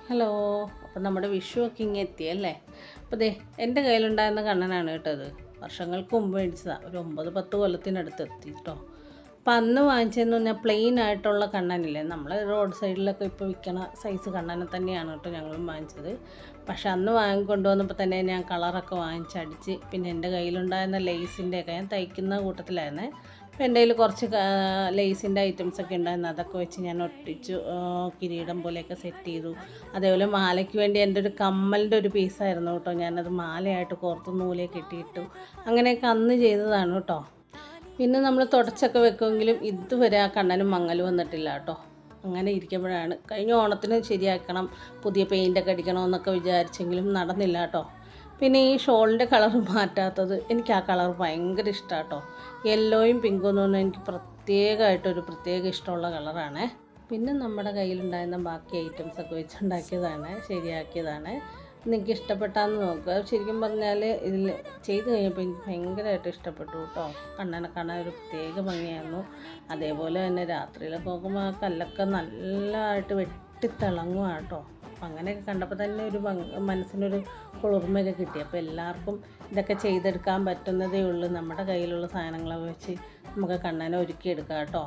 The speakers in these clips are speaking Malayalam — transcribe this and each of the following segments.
ഹലോ. അപ്പം നമ്മുടെ വിഷുവൊക്കെ ഇങ്ങ് എത്തിയല്ലേ. അപ്പോൾ ദേ എൻ്റെ കയ്യിലുണ്ടായിരുന്ന കണ്ണനാണ് കേട്ടോ അത്. വർഷങ്ങൾക്ക് മുമ്പ് മേടിച്ചതാണ്. ഒരു 9-10 കൊല്ലത്തിനടുത്ത് എത്തി കേട്ടോ. അപ്പം അന്ന് വാങ്ങിച്ചതെന്ന് പറഞ്ഞാൽ പ്ലെയിൻ ആയിട്ടുള്ള കണ്ണനില്ലേ, നമ്മൾ റോഡ് സൈഡിലൊക്കെ ഇപ്പോൾ വിൽക്കണ സൈസ് കണ്ണനെ തന്നെയാണ് കേട്ടോ ഞങ്ങളും വാങ്ങിച്ചത്. പക്ഷെ അന്ന് വാങ്ങിക്കൊണ്ടുവന്നപ്പോൾ തന്നെ ഞാൻ കളറൊക്കെ വാങ്ങിച്ചടിച്ച്, പിന്നെ എൻ്റെ കയ്യിലുണ്ടായിരുന്ന ലേസിൻ്റെയൊക്കെ, ഞാൻ തയ്ക്കുന്ന കൂട്ടത്തിലായിരുന്നേ. അപ്പോൾ എൻ്റെ കയ്യിൽ കുറച്ച് ലേസിൻ്റെ ഐറ്റംസൊക്കെ ഉണ്ടായിരുന്നു. അതൊക്കെ വെച്ച് ഞാൻ ഒട്ടിച്ചു, കിരീടം പോലെയൊക്കെ സെറ്റ് ചെയ്തു. അതേപോലെ മാലയ്ക്ക് വേണ്ടി എൻ്റെ ഒരു കമ്മലിൻ്റെ ഒരു പീസായിരുന്നു കേട്ടോ, ഞാനത് മാലയായിട്ട് കോർത്ത് നൂലേ കെട്ടിയിട്ടു. അങ്ങനെയൊക്കെ അന്ന് ചെയ്തതാണ് കേട്ടോ. പിന്നെ നമ്മൾ തുടച്ചൊക്കെ വെക്കുമെങ്കിലും ഇതുവരെ ആ കണ്ണനും മങ്ങൽ വന്നിട്ടില്ല കേട്ടോ. അങ്ങനെ ഇരിക്കുമ്പോഴാണ് കഴിഞ്ഞ ഓണത്തിന് ശരിയാക്കണം, പുതിയ പെയിൻ്റൊക്കെ അടിക്കണമെന്നൊക്കെ വിചാരിച്ചെങ്കിലും നടന്നില്ല കേട്ടോ. പിന്നെ ഈ ഷോളിൻ്റെ കളർ മാറ്റാത്തത്, എനിക്ക് ആ കളർ ഭയങ്കര ഇഷ്ടമാണ് കേട്ടോ. യെല്ലോയും പിങ്കും എന്ന് പറഞ്ഞാൽ എനിക്ക് പ്രത്യേക ഇഷ്ടമുള്ള കളറാണ്. പിന്നെ നമ്മുടെ കയ്യിലുണ്ടായിരുന്ന ബാക്കി ഐറ്റംസൊക്കെ വെച്ചുണ്ടാക്കിയതാണ്, ശരിയാക്കിയതാണ്. നിങ്ങൾക്ക് ഇഷ്ടപ്പെട്ടാന്ന് നോക്കുക. ശരിക്കും പറഞ്ഞാൽ ഇതിൽ ചെയ്ത് കഴിഞ്ഞപ്പോൾ എനിക്ക് ഭയങ്കരമായിട്ട് ഇഷ്ടപ്പെട്ടു കേട്ടോ. കണ്ണനെ കാണാൻ ഒരു പ്രത്യേക ഭംഗിയായിരുന്നു. അതേപോലെ തന്നെ രാത്രിയിലൊക്കെ നോക്കുമ്പോൾ ആ കല്ലൊക്കെ നല്ലതായിട്ട് വെട്ടിത്തിളങ്ങുക കേട്ടോ. അപ്പം അങ്ങനെയൊക്കെ കണ്ടപ്പോൾ തന്നെ ഒരു മനസ്സിനൊരു കുളിർമയൊക്കെ കിട്ടി. അപ്പോൾ എല്ലാവർക്കും ഇതൊക്കെ ചെയ്തെടുക്കാൻ പറ്റുന്നതേ ഉള്ളൂ. നമ്മുടെ കയ്യിലുള്ള സാധനങ്ങളൊക്കെ വെച്ച് നമുക്ക് കണ്ണനെ ഒരുക്കിയെടുക്കാം കേട്ടോ.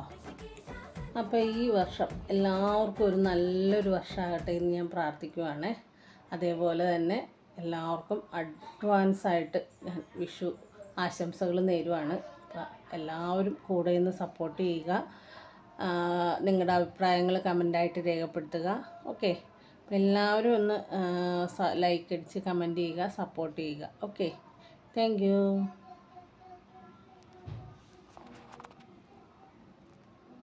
അപ്പോൾ ഈ വർഷം എല്ലാവർക്കും ഒരു നല്ലൊരു വർഷമാകട്ടെ എന്ന് ഞാൻ പ്രാർത്ഥിക്കുവാണ്. അതേപോലെ തന്നെ എല്ലാവർക്കും അഡ്വാൻസായിട്ട് ഞാൻ വിഷു ആശംസകൾ നേരുവാണ്. എല്ലാവരും കൂടെ നിന്ന് സപ്പോർട്ട് ചെയ്യുക. നിങ്ങളുടെ അഭിപ്രായങ്ങൾ കമൻ്റായിട്ട് രേഖപ്പെടുത്തുക. ഓക്കെ, എല്ലാവരും ഒന്ന് ലൈക്ക് അടിച്ച് കമൻറ്റ് ചെയ്യുക, സപ്പോർട്ട് ചെയ്യുക. Okay, thank you.